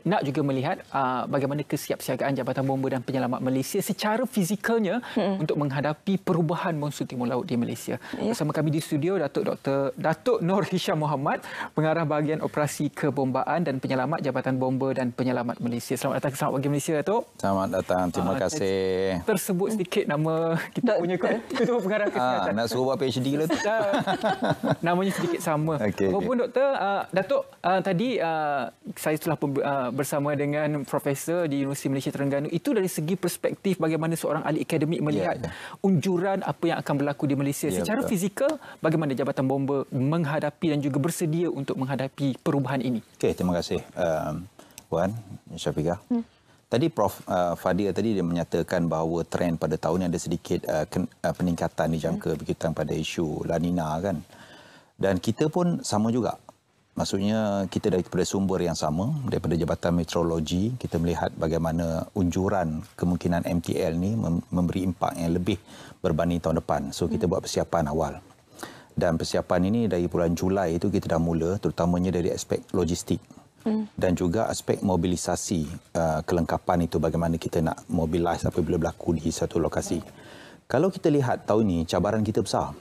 nak juga melihat bagaimana kesiapsiagaan Jabatan Bomba dan Penyelamat Malaysia secara fizikalnya untuk menghadapi perubahan monsun timur laut di Malaysia. Bersama kami di studio Datuk Nur Hisham Mohamad, Pengarah Bahagian Operasi Kebombaan dan Penyelamat Jabatan Bomba dan Penyelamat Malaysia. Selamat datang ke Selamat Pagi Malaysia, Datuk. Selamat datang, terima kasih. Tersebut sedikit nama kita punya Ketua Pengarah Kesihatan. Nak suruh buat PhD lah tu. Namanya sedikit sama. Walaupun Datuk tadi saya telah bersama dengan Profesor di Universiti Malaysia Terengganu. Itu dari segi perspektif bagaimana seorang ahli akademik melihat unjuran apa yang akan berlaku di Malaysia. Secara fizikal, bagaimana Jabatan Bomba menghadapi dan juga bersedia untuk menghadapi perubahan ini? Okey, terima kasih Wan Syafiqah. Tadi Prof Fadil tadi dia menyatakan bahawa trend pada tahun ini ada sedikit peningkatan dijangka berkaitan pada isu La Nina kan. Dan kita pun sama juga. Maksudnya kita daripada sumber yang sama, daripada Jabatan Meteorologi, kita melihat bagaimana unjuran kemungkinan MTL ni memberi impak yang lebih berbanding tahun depan. So kita buat persiapan awal. Dan persiapan ini dari bulan Julai itu kita dah mula, terutamanya dari aspek logistik. Dan juga aspek mobilisasi kelengkapan itu, bagaimana kita nak mobilize apabila berlaku di satu lokasi. Kalau kita lihat tahun ini, cabaran kita besar.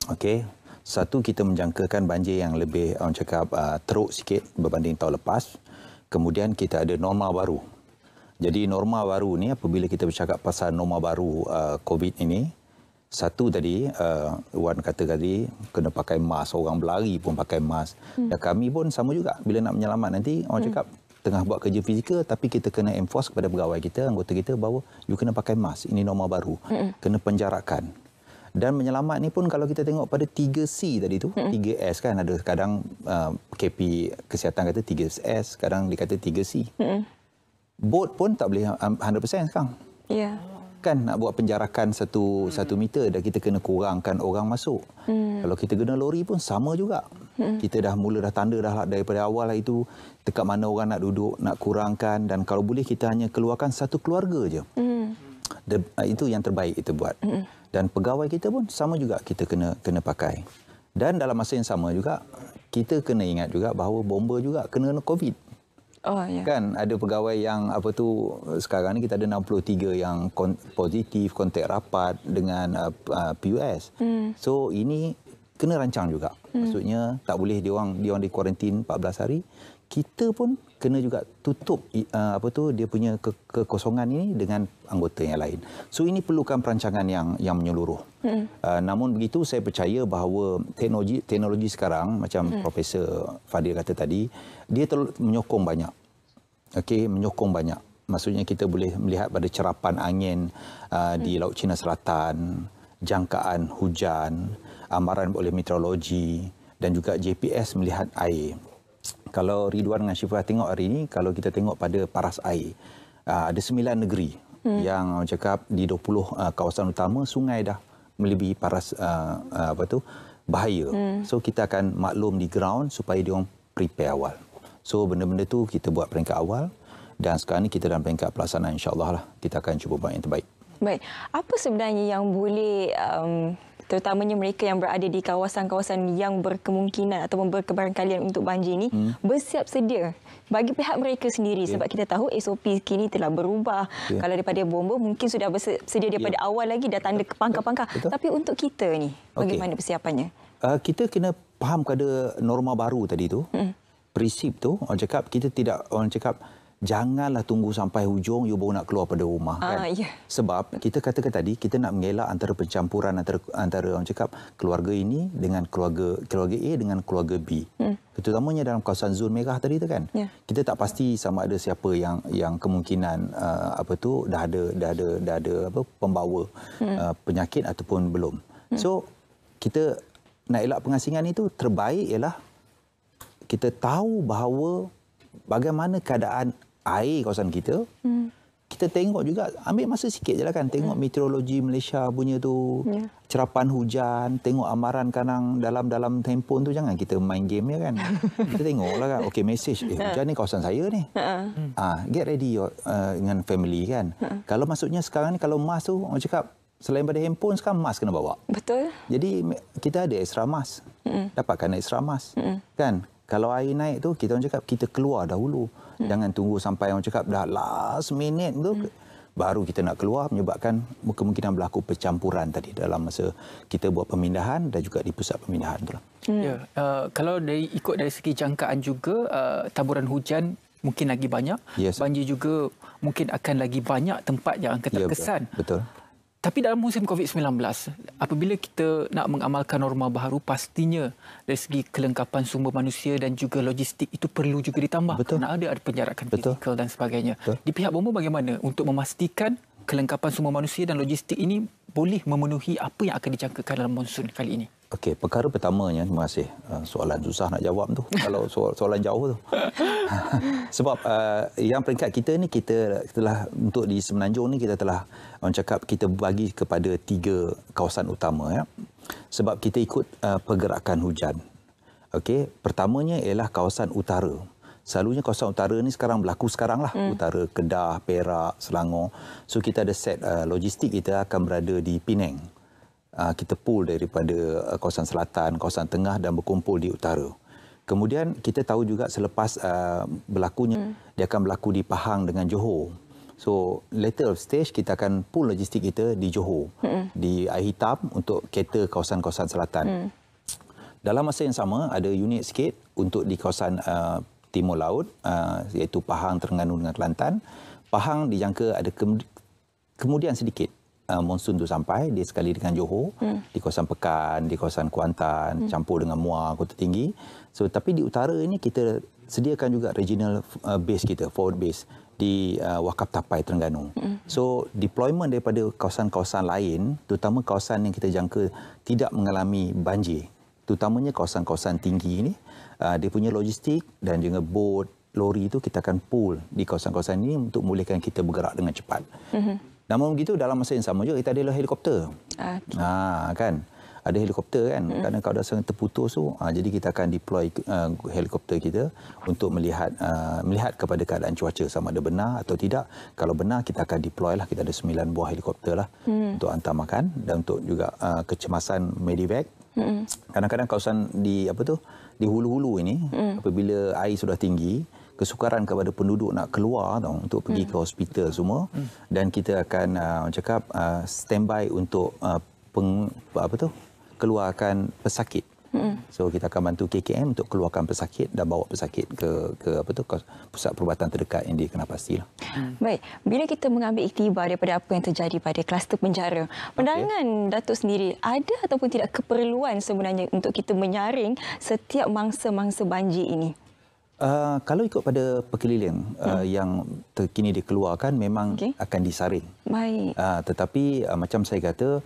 Okey. Satu, kita menjangkakan banjir yang lebih orang cakap teruk sikit berbanding tahun lepas. Kemudian kita ada norma baru. Jadi norma baru ni, apabila kita bercakap pasal norma baru COVID ini, satu tadi Wan kata tadi kena pakai mask, orang berlari pun pakai mask. Dan kami pun sama juga, bila nak menyelamat nanti orang cakap tengah buat kerja fizikal, tapi kita kena enforce kepada pegawai kita, anggota kita bahawa you kena pakai mask. Ini norma baru. Kena penjarakan. Dan menyelamat ni pun kalau kita tengok pada 3C tadi tu, 3S kan, ada kadang KP Kesihatan kata 3S, kadang dikata 3C. Boat pun tak boleh 100% sekarang. Kan nak buat penjarakan satu meter dah kita kena kurangkan orang masuk. Kalau kita guna lori pun sama juga. Kita dah tanda dah daripada awal lah itu dekat mana orang nak duduk, nak kurangkan, dan kalau boleh kita hanya keluarkan satu keluarga je. Itu yang terbaik kita buat. Dan pegawai kita pun sama juga, kita kena pakai. Dan dalam masa yang sama juga kita kena ingat juga bahawa bomba juga kena COVID. Kan ada pegawai yang sekarang ni kita ada 63 yang positif kontak rapat dengan PUS. So ini kena rancang juga. Maksudnya tak boleh dia orang di kuarantin 14 hari. Kita pun kena juga tutup dia punya kekosongan ini dengan anggota yang lain. So ini perlukan perancangan yang menyeluruh. Namun begitu saya percaya bahawa teknologi sekarang macam Profesor Fadil kata tadi, dia menyokong banyak. Menyokong banyak. Maksudnya kita boleh melihat pada cerapan angin di Laut Cina Selatan, jangkaan hujan, amaran oleh meteorologi, dan juga GPS melihat air. Kalau Ridwan dengan Syifah tengok hari ini, kalau kita tengok pada paras air, ada 9 negeri yang cakap di 20 kawasan utama sungai dah melebihi paras bahaya. So kita akan maklum di ground supaya dia orang prepare awal. So benda-benda tu kita buat peringkat awal, dan sekarang ni kita dalam peringkat pelaksanaan, insya-Allah lah kita akan cuba buat yang terbaik. Baik, apa sebenarnya yang boleh terutamanya mereka yang berada di kawasan-kawasan yang berkemungkinan ataupun berkebarangkalian untuk banjir ini bersiap sedia bagi pihak mereka sendiri, sebab kita tahu SOP kini telah berubah. Kalau daripada bomba mungkin sudah bersedia daripada awal lagi, dah tanda pangkal-pangkal. Tapi untuk kita ni bagaimana persiapannya? Kita kena faham pada norma baru tadi tu. Prinsip tu kita tidak janganlah tunggu sampai hujung you baru nak keluar pada rumah kan. Sebab kita katakan tadi kita nak mengelak antara pencampuran antara orang cakap keluarga ini dengan keluarga A dengan keluarga B. Terutamanya dalam kawasan zon merah tadi tu kan. Kita tak pasti sama ada siapa yang kemungkinan dah ada pembawa penyakit ataupun belum. So kita nak elak pengasingan itu, terbaik ialah kita tahu bahawa bagaimana keadaan air kawasan kita. Kita tengok juga, ambil masa sikit je lah kan, tengok meteorologi Malaysia punya tu, cerapan hujan, tengok amaran kadang dalam handphone tu, jangan kita main game ya kan. Kita tengoklah kan, message, hujan ni kawasan saya ni. Get ready dengan family kan. Kalau maksudnya sekarang ni kalau mask tu, orang cakap selain pada handphone sekarang mask kena bawa. Betul. Jadi kita ada extra mask. Dapatkan extra mask. Kan? Kalau air naik tu, kita orang cakap kita keluar dahulu. Jangan tunggu sampai orang cakap dah last minute tu baru kita nak keluar, menyebabkan kemungkinan berlaku percampuran tadi dalam masa kita buat pemindahan dan juga di pusat pemindahan tu lah. Ya, kalau ikut dari segi jangkaan juga, taburan hujan mungkin lagi banyak, banjir juga mungkin akan lagi banyak tempat yang akan terkesan. Betul. Tapi dalam musim COVID-19, apabila kita nak mengamalkan norma baharu, pastinya dari segi kelengkapan sumber manusia dan juga logistik itu perlu juga ditambah. Betul. Kerana ada penjarakan fizikal dan sebagainya. Betul. Di pihak bomba bagaimana untuk memastikan kelengkapan sumber manusia dan logistik ini boleh memenuhi apa yang akan dijangkakan dalam monsun kali ini? Okey, perkara pertamanya, terima kasih. Soalan susah nak jawab tu. Kalau soalan jauh tu. Sebab yang peringkat kita ni, kita telah untuk di Semenanjung ni, kita telah orang cakap kita bagi kepada 3 kawasan utama. Ya. Sebab kita ikut pergerakan hujan. Okey, pertamanya ialah kawasan utara. Selalunya kawasan utara ni sekarang berlaku sekarang lah. Utara Kedah, Perak, Selangor. So kita ada set logistik kita akan berada di Penang. Kita pool daripada kawasan selatan, kawasan tengah dan berkumpul di utara. Kemudian kita tahu juga selepas berlakunya, dia akan berlaku di Pahang dengan Johor. So later stage kita akan pool logistik kita di Johor, di Air Hitam untuk cater kawasan-kawasan selatan. Dalam masa yang sama ada unit sikit untuk di kawasan Timur Laut, iaitu Pahang, Terengganu dengan Kelantan. Pahang dijangka ada kemudian sedikit monsun tu sampai, dia sekali dengan Johor, di kawasan Pekan, di kawasan Kuantan, campur dengan Muar, Kota Tinggi. So tapi di utara ini kita sediakan juga regional base kita, forward base di Wakaf Tapai Terengganu. So deployment daripada kawasan-kawasan lain, terutama kawasan yang kita jangka tidak mengalami banjir, terutamanya kawasan-kawasan tinggi ini, dia punya logistik dan juga bot, lori itu kita akan pool di kawasan-kawasan ini untuk membolehkan kita bergerak dengan cepat. Namun begitu dalam masa yang sama juga kita ada helikopter. Kan? Ada helikopter kan. Kerana kalau dah sangat terputus tu, jadi kita akan deploy helikopter kita untuk melihat kepada keadaan cuaca sama ada benar atau tidak. Kalau benar kita akan deploy lah. Kita ada 9 buah helikopter lah untuk hantar makan dan untuk juga kecemasan medevac. Kadang-kadang kawasan di di hulu-hulu ini apabila air sudah tinggi, kesukaran kepada penduduk nak keluar untuk pergi ke hospital semua, dan kita akan standby untuk keluarkan pesakit. So kita akan bantu KKM untuk keluarkan pesakit dan bawa pesakit ke pusat perubatan terdekat yang dikenal pastilah. Baik, bila kita mengambil iktibar daripada apa yang terjadi pada kluster penjara, pandangan Datuk sendiri, ada ataupun tidak keperluan sebenarnya untuk kita menyaring setiap mangsa-mangsa banjir ini? Kalau ikut pada perkeliling yang terkini dikeluarkan, memang akan disaring. Baik. Tetapi macam saya kata,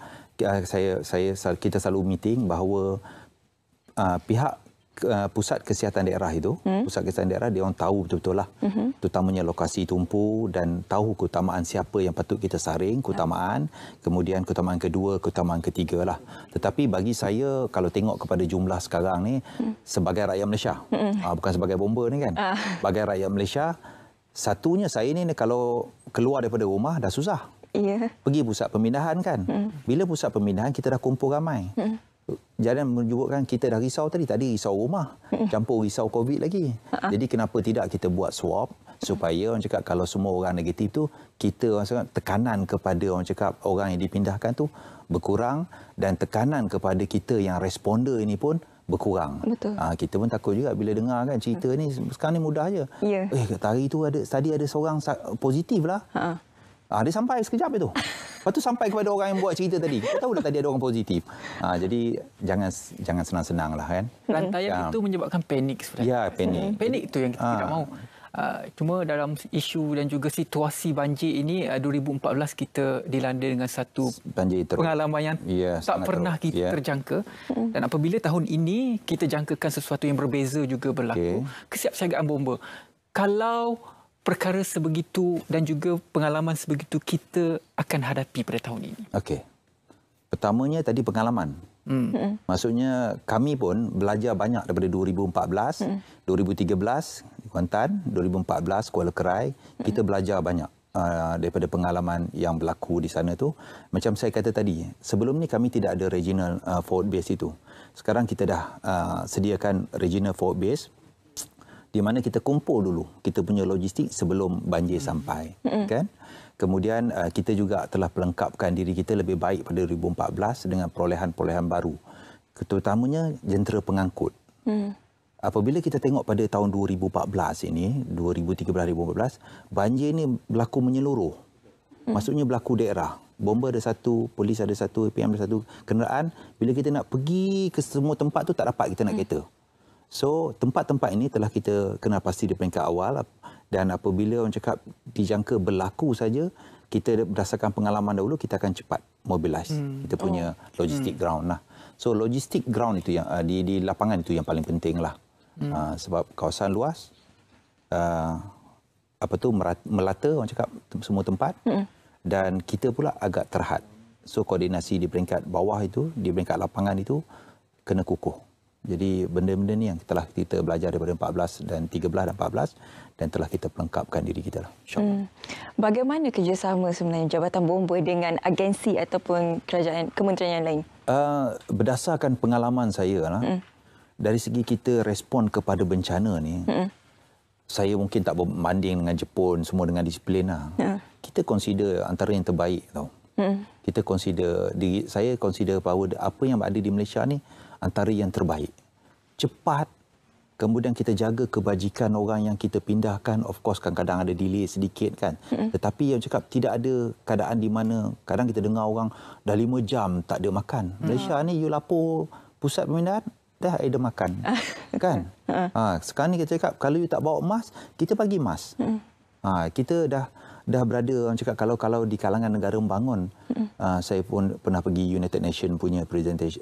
kita selalu meeting bahawa pihak pusat kesihatan daerah itu, pusat kesihatan daerah dia orang tahu betul-betul lah, terutamanya lokasi tumpu dan tahu keutamaan siapa yang patut kita saring, keutamaan, kemudian keutamaan kedua, keutamaan ketiga lah. Tetapi bagi saya, kalau tengok kepada jumlah sekarang ni, sebagai rakyat Malaysia, bukan sebagai bomba ni kan, sebagai rakyat Malaysia, satunya saya ni kalau keluar daripada rumah dah susah. Pergi pusat pemindahan kan. Bila pusat pemindahan kita dah kumpul ramai. Jangan menunjukkan kita dah risau tadi risau rumah, campur risau COVID lagi. Jadi kenapa tidak kita buat swab supaya orang cakap kalau semua orang negatif tu, kita orang cakap tekanan kepada orang cakap orang yang dipindahkan tu berkurang dan tekanan kepada kita yang responder ini pun berkurang. Betul. Kita pun takut juga bila dengar kan cerita ni, sekarang ni mudah je. Tadi ada seorang positif lah. Dia sampai sekejap itu. Lepas tu sampai kepada orang yang buat cerita tadi. Kita tahu dah tadi ada orang positif. Jadi jangan senang-senang lah kan. Rantaian itu menyebabkan panik sebenarnya. Ya, panik. Panik itu yang kita tidak mahu. Cuma dalam isu dan juga situasi banjir ini, 2014 kita dilanda dengan satu pengalaman yang tak pernah kita terjangka. Dan apabila tahun ini kita jangkakan sesuatu yang berbeza juga berlaku. Kesiapsiagaan bomba. Kalau perkara sebegitu dan juga pengalaman sebegitu kita akan hadapi pada tahun ini? Okey. Pertamanya tadi pengalaman. Maksudnya kami pun belajar banyak daripada 2014, 2013 di Kuantan, 2014 Kuala Kerai, kita belajar banyak daripada pengalaman yang berlaku di sana tu. Macam saya kata tadi, sebelum ni kami tidak ada regional forward base itu. Sekarang kita dah sediakan regional forward base. di mana kita kumpul dulu kita punya logistik sebelum banjir sampai, kan? Kemudian kita juga telah pelengkapkan diri kita lebih baik pada 2014 dengan perolehan-perolehan baru, terutamanya jentera pengangkut. Apabila kita tengok pada tahun 2014 ini, 2013-2014, banjir ini berlaku menyeluruh. Maksudnya berlaku daerah. Bomba ada satu, polis ada satu, PM ada satu. Kenderaan, bila kita nak pergi ke semua tempat tu tak dapat kita nak kereta. So, tempat-tempat ini telah kita kenal pasti di peringkat awal. Dan apabila orang cakap dijangka berlaku saja, kita berdasarkan pengalaman dahulu, kita akan cepat mobilize. Kita punya logistik ground. Nah, so, logistik ground itu yang di lapangan itu yang paling penting lah. Sebab kawasan luas, melata orang cakap semua tempat. Dan kita pula agak terhad. So, koordinasi di peringkat bawah itu, di peringkat lapangan itu, kena kukuh. Jadi benda-benda ni yang telah kita belajar daripada 14 dan 13 dan 14 dan telah kita pelengkapkan diri kita lah. InsyaAllah. Bagaimana kerjasama sebenarnya Jabatan Bomba dengan agensi ataupun kerajaan kementerian yang lain? Berdasarkan pengalaman saya lah, dari segi kita respon kepada bencana ni, saya mungkin tak berbanding dengan Jepun, semua dengan disiplin lah. Kita consider antara yang terbaik tau. Kita consider, saya consider bahawa apa yang ada di Malaysia ni antara yang terbaik. Cepat, kemudian kita jaga kebajikan orang yang kita pindahkan. Of course kadang-kadang ada delay sedikit kan. Tetapi yang cakap tidak ada keadaan di mana kadang kita dengar orang dah 5 jam tak ada makan. Malaysia ni you lapor pusat pemindahan dah ada makan. Kan? Sekarang ni kita cakap kalau you tak bawa emas, kita bagi emas. Kita dah berada orang cakap kalau di kalangan negara membangun. Saya pun pernah pergi United Nations punya presentation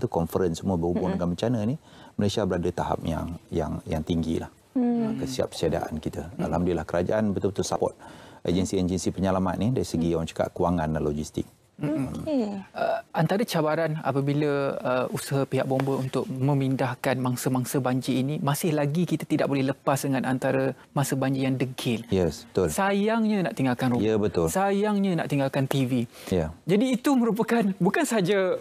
conference semua berhubung dengan bencana ni. Malaysia berada tahap yang tinggi lah. Kesiapsiagaan kita. Alhamdulillah kerajaan betul-betul support agensi-agensi penyelamat ni dari segi orang cakap kewangan dan logistik. Antara cabaran apabila usaha pihak bomba untuk memindahkan mangsa-mangsa banjir ini, masih lagi kita tidak boleh lepas dengan antara masa banjir yang degil. Yes, betul. Sayangnya nak tinggalkan rumah. Ya, betul. Sayangnya nak tinggalkan TV. Ya. Jadi itu merupakan bukan saja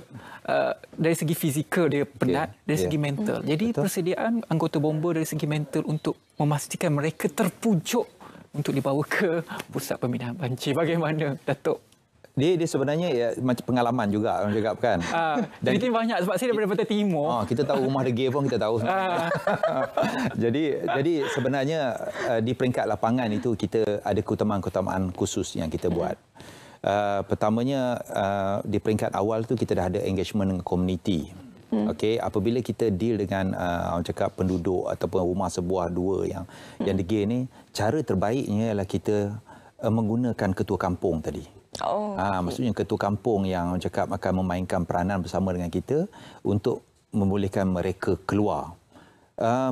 dari segi fizikal dia penat, dari segi mental. Jadi betul. Persediaan anggota bomba dari segi mental untuk memastikan mereka terpujuk untuk dibawa ke pusat pemindahan banjir. Bagaimana, Datuk? Dia sebenarnya ya, macam pengalaman juga orang cakap kan. Dan itu banyak sebab saya daripada Pantai Timur. Kita tahu rumah degil pun kita tahu. Jadi sebenarnya di peringkat lapangan itu kita ada keutamaan-keutamaan khusus yang kita buat. Pertamanya di peringkat awal tu kita dah ada engagement dengan komuniti. Okey, apabila kita deal dengan orang cakap penduduk ataupun rumah sebuah dua yang degil ni, cara terbaiknya ialah kita menggunakan ketua kampung tadi. Maksudnya ketua kampung yang orang cakap akan memainkan peranan bersama dengan kita untuk membolehkan mereka keluar.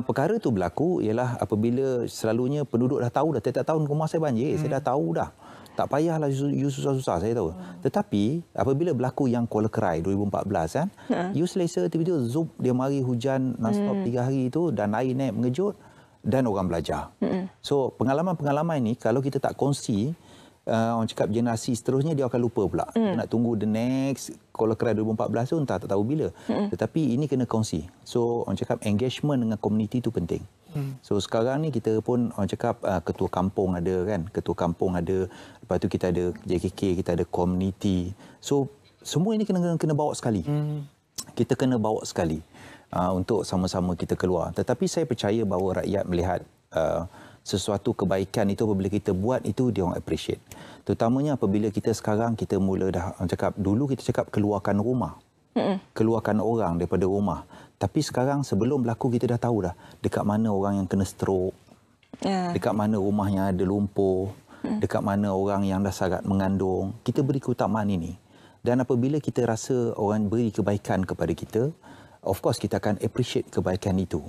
Perkara itu berlaku ialah apabila selalunya penduduk dah tahu dah tiap-tiap tahun rumah saya banjir, saya dah tahu dah. Tak payahlah you susah-susah, saya tahu. Tetapi apabila berlaku yang Kuala Kerai 2014 kan, you selesa tiba-tiba zup dia mari hujan non-stop 3 hari itu dan air naik mengejut dan orang belajar. So pengalaman-pengalaman ini kalau kita tak kongsi, orang cakap generasi seterusnya dia akan lupa pula. Nak tunggu the next Kuala Kerai 2014 tu entah tak tahu bila. Tetapi ini kena kongsi. So orang cakap engagement dengan komuniti tu penting. So sekarang ni kita pun orang cakap ketua kampung ada kan, ketua kampung ada, lepas tu kita ada JKK, kita ada komuniti. So semua ini kena bawa sekali. Kita kena bawa sekali untuk sama-sama kita keluar. Tetapi saya percaya bahawa rakyat melihat sesuatu kebaikan itu apabila kita buat itu dia orang appreciate. Terutamanya apabila kita sekarang kita mula dah orang cakap dulu kita cakap keluarkan rumah. Keluarkan orang daripada rumah. Tapi sekarang sebelum berlaku kita dah tahu dah dekat mana orang yang kena stroke. Dekat mana rumah yang ada lumpur. Dekat mana orang yang dah sangat mengandung. Kita beri keutamaan ini. Dan apabila kita rasa orang beri kebaikan kepada kita, of course kita akan appreciate kebaikan itu.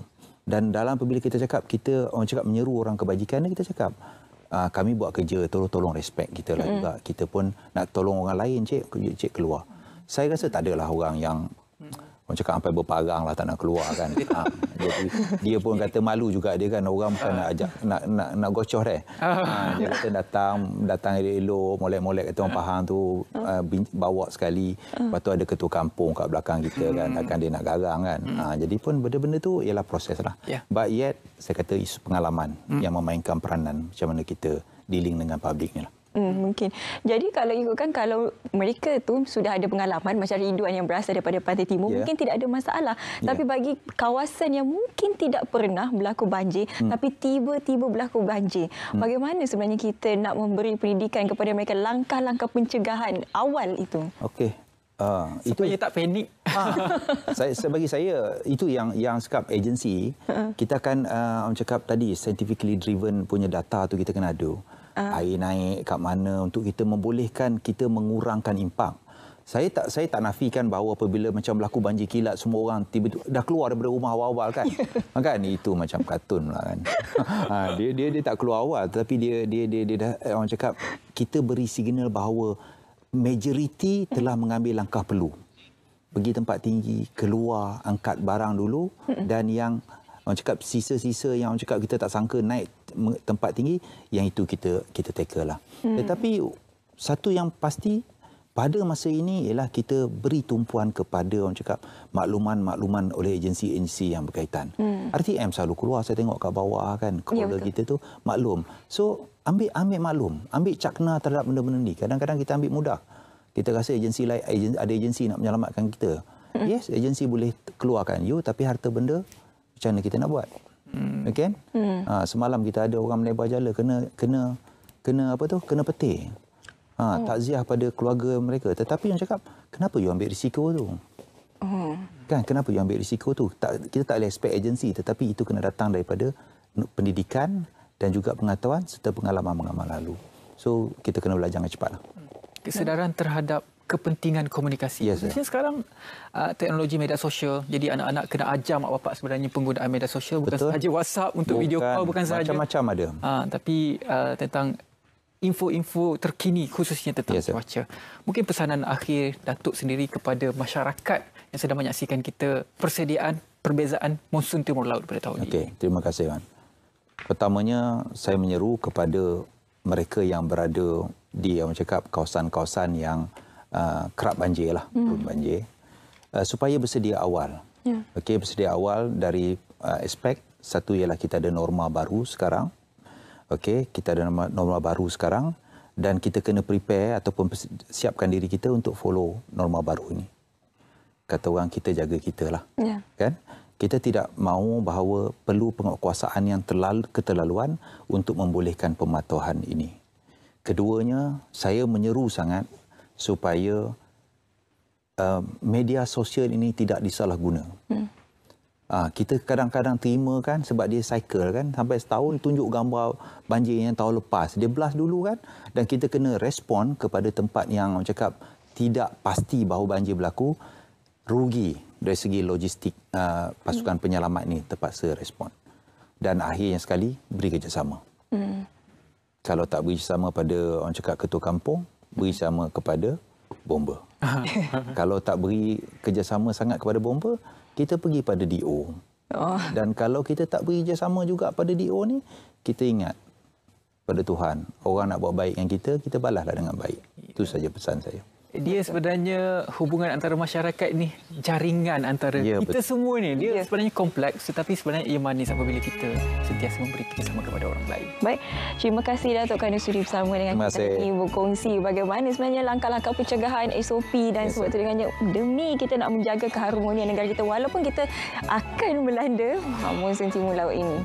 Dan dalam apabila kita cakap, kita orang cakap menyeru orang kebajikan, kita cakap, kami buat kerja, tolong respect kita lah juga. Kita pun nak tolong orang lain, cik keluar. Saya rasa tak adalah orang orang cakap sampai berparang lah tak nak keluar kan. Jadi dia pun kata malu juga dia kan, orang bukan nak ajak nak gocoh dia. Dia kata datang elok-elok, molek-molek kata orang Pahang tu bawa sekali. Lepas tu ada ketua kampung kat belakang kita kan, takkan dia nak garang kan. Jadi pun benda-benda tu ialah proses lah. But yet saya kata isu pengalaman yang memainkan peranan macam mana kita dealing dengan public ni lah. Mungkin. Jadi kalau ikutkan, kalau mereka tu sudah ada pengalaman macam Ridwan yang berasal daripada Pantai Timur, mungkin tidak ada masalah. Tapi bagi kawasan yang mungkin tidak pernah berlaku banjir, tapi tiba-tiba berlaku banjir, bagaimana sebenarnya kita nak memberi pendidikan kepada mereka, langkah-langkah pencegahan awal itu? Okey. Supaya tak panik. Bagi saya itu yang cakap agensi, kita akan cakap tadi scientifically driven punya data tu kita kena ada. Air naik kat mana untuk kita membolehkan kita mengurangkan impak. Saya tak nafikan bahawa apabila macam berlaku banjir kilat, semua orang tiba-tiba dah keluar daripada rumah awal-awal kan. Kan itu macam kartun lah kan. Dia tak keluar awal, tapi dia dah, orang cakap kita beri signal bahawa majoriti telah mengambil langkah perlu. Pergi tempat tinggi, keluar, angkat barang dulu, dan yang orang cakap sisa-sisa yang orang cakap kita tak sangka naik tempat tinggi, yang itu kita tackle lah. Tetapi satu yang pasti pada masa ini ialah kita beri tumpuan kepada orang cakap makluman-makluman oleh agensi-agensi yang berkaitan. RTM selalu keluar, saya tengok kat bawah kan, caller kita tu maklum. So ambil maklum, ambil cakna terhadap benda-benda ni. Kadang-kadang kita ambil mudah. Kita rasa agensi lain, ada agensi nak menyelamatkan kita. Yes, agensi boleh keluarkan you, tapi harta benda macam mana kita nak buat? Okay? Semalam kita ada orang menebar jala kena apa tu? Kena petir. Takziah pada keluarga mereka. Tetapi yang cakap, kenapa you ambil risiko tu? Kan, kenapa you ambil risiko tu? Kita tak boleh expect agensi, tetapi itu kena datang daripada pendidikan dan juga pengetahuan serta pengalaman-pengalaman lalu. So, kita kena belajar dengan cepatlah. Kesedaran terhadap kepentingan komunikasi. Sekarang teknologi media sosial, jadi anak-anak kena ajar mak bapak sebenarnya penggunaan media sosial, bukan sahaja WhatsApp untuk video call, bukan sahaja macam-macam ada. Tapi tentang info-info terkini khususnya tentang cuaca. Mungkin pesanan akhir Datuk sendiri kepada masyarakat yang sedang menyaksikan kita, persediaan perbezaan monsun Timur Laut pada tahun ini. Okey, terima kasih Wan. Pertamanya saya menyeru kepada mereka yang berada di kawasan-kawasan yang kerap banjir lah, banjir, supaya bersedia awal. Okey, bersedia awal dari aspek satu ialah kita ada norma baru sekarang. Okey, kita ada norma baru sekarang dan kita kena prepare ataupun siapkan diri kita untuk follow norma baru ini. Kata orang, kita jaga kita lah. Kan? Kita tidak mahu bahawa perlu penguasaan yang keterlaluan untuk membolehkan pematuhan ini. Keduanya, saya menyeru sangat supaya media sosial ini tidak disalahguna. Kita kadang-kadang terima kan sebab dia cycle kan, sampai setahun tunjuk gambar banjir yang tahun lepas. Dia blast dulu kan, dan kita kena respon kepada tempat yang orang cakap tidak pasti bahawa banjir berlaku, rugi dari segi logistik. Pasukan penyelamat ni terpaksa respon. Dan akhirnya sekali, beri kerjasama. Kalau tak beri kerjasama pada orang cakap ketua kampung, beri kerjasama kepada bomba. Kalau tak beri kerjasama sangat kepada bomba, kita pergi pada DO. Dan kalau kita tak beri kerjasama juga pada DO ni, kita ingat pada Tuhan. Orang nak buat baik dengan kita balaslah dengan baik. Itu saja pesan saya. Dia sebenarnya hubungan antara masyarakat ni, jaringan antara kita semua ni. Dia sebenarnya kompleks, tetapi sebenarnya ia manis apabila kita sentiasa memberi kerjasama kepada orang lain. Baik, terima kasih Datuk kerana sudi bersama dengan kita ini, berkongsi bagaimana sebenarnya langkah-langkah pencegahan, SOP dan sebab itu dengannya demi kita nak menjaga keharmonian negara kita walaupun kita akan melanda monsun Timur Laut ini.